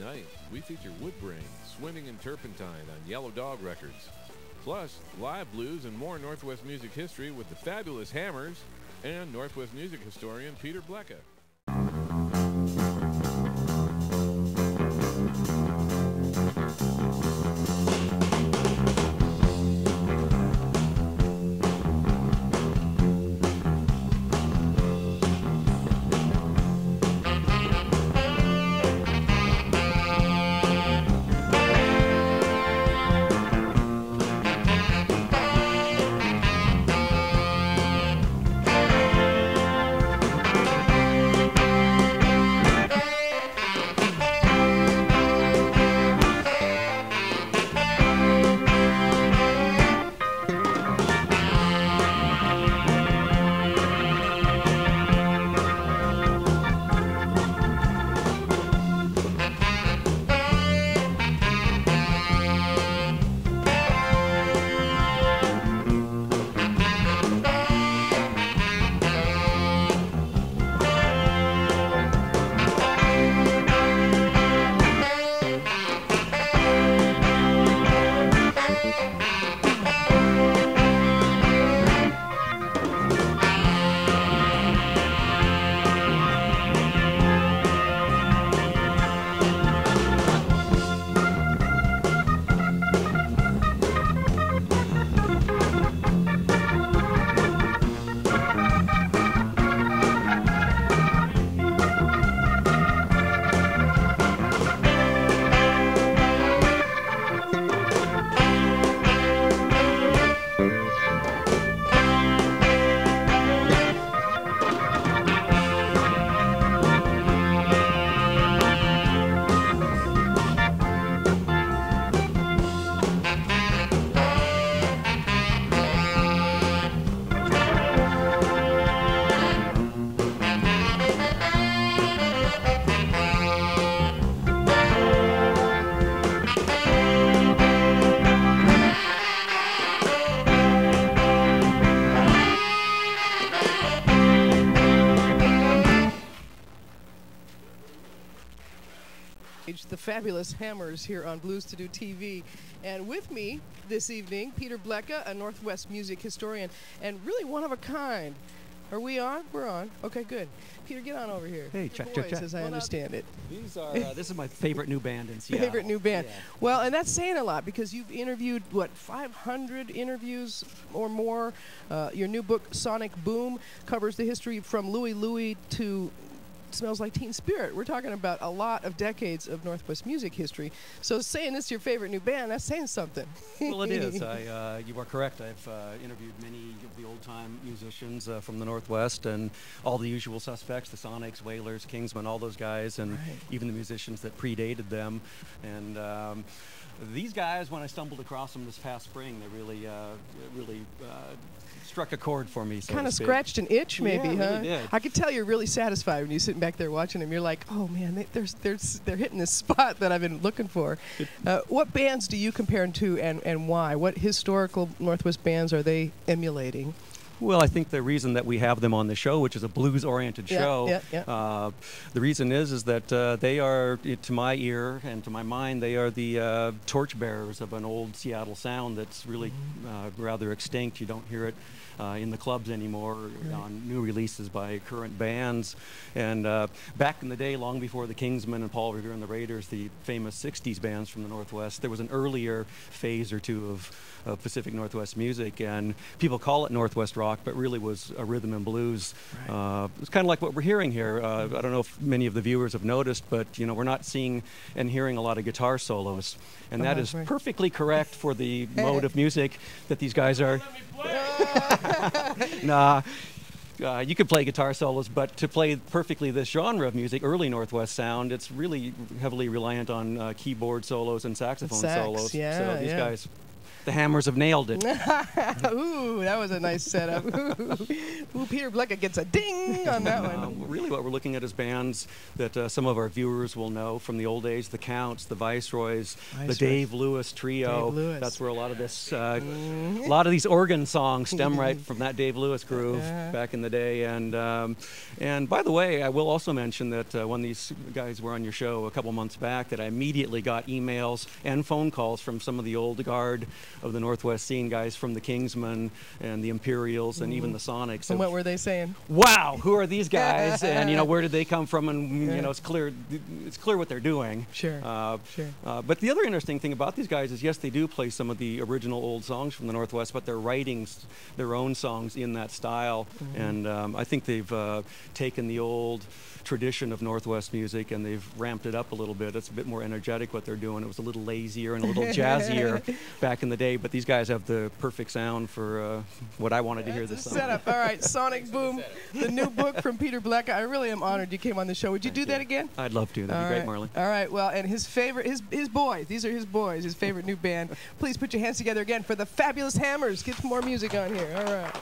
night, we feature Woodbrain, Swimming in Turpentine on Yellow Dog Records. Plus, live blues and more Northwest music history with the Fabulous Hammers and Northwest music historian Peter Blecha. The Fabulous Hammers here on Blues to Do TV. And with me this evening, Peter Blecha, a Northwest music historian, and really one of a kind. Are we on? We're on. Okay, good. Peter, get on over here. Hey, check, check, check. As I understand it. These are, this is my favorite new band in Seattle. Favorite new band. Yeah. Well, and that's saying a lot because you've interviewed, what, 500 interviews or more. Your new book, Sonic Boom, covers the history from Louie Louie to Smells Like Teen Spirit. We're talking about a lot of decades of Northwest music history. So saying this is your favorite new band, that's saying something. Well, it is. You are correct. I've interviewed many of the old-time musicians from the Northwest and all the usual suspects, the Sonics, Wailers, Kingsmen, all those guys, and even the musicians that predated them. And these guys, when I stumbled across them this past spring, they really struck a chord for me. So kind of scratched an itch, maybe, yeah, huh? Really did. I could tell you're really satisfied when you're sitting back there watching them. You're like, oh man, they're hitting this spot that I've been looking for. What bands do you compare them to, and why? What historical Northwest bands are they emulating? Well, I think the reason that we have them on the show, which is a blues-oriented show, the reason is that they are, to my ear and to my mind, they are the torchbearers of an old Seattle sound that's really rather extinct. You don't hear it in the clubs anymore on new releases by current bands. And back in the day, long before the Kingsmen and Paul Revere and the Raiders, the famous 60s bands from the Northwest, there was an earlier phase or two of Pacific Northwest music, and people call it Northwest rock, but really was a rhythm and blues. It's kind of like what we're hearing here. I don't know if many of the viewers have noticed, but we're not seeing and hearing a lot of guitar solos, and that is perfectly correct for the mode of music that these guys are. Nah. You could play guitar solos, but to play perfectly this genre of music, early Northwest sound, it's really heavily reliant on keyboard solos and saxophone solos. Yeah, so these guys The Hammers have nailed it. Ooh, that was a nice setup. Ooh, Peter Blecha gets a ding on that one. Really what we're looking at is bands that some of our viewers will know from the old days, the Counts, the Viceroys, the Dave Lewis Trio. Dave Lewis. That's where a lot of this, a lot of these organ songs stem right from that Dave Lewis groove back in the day. And by the way, I will also mention that when these guys were on your show a couple months back, that I immediately got emails and phone calls from some of the old guard of the Northwest scene, guys from the Kingsmen and the Imperials and even the Sonics. And what were they saying? Wow, who are these guys? And where did they come from? And it's clear what they're doing. Sure. But the other interesting thing about these guys is, yes, they do play some of the original old songs from the Northwest, but they're writing their own songs in that style. And I think they've taken the old tradition of Northwest music and they've ramped it up a little bit. It's a bit more energetic what they're doing. It was a little lazier and a little jazzier back in the day, but these guys have the perfect sound for what I wanted to hear this song. Setup. All right, Sonic Boom, the new book from Peter Blecha. I really am honored you came on the show. Would you do that again? I'd love to. That'd be great, Marley. All right, well, and his favorite, his boys, these are his boys, his favorite new band. Please put your hands together again for the Fabulous Hammers. Get some more music on here. All right.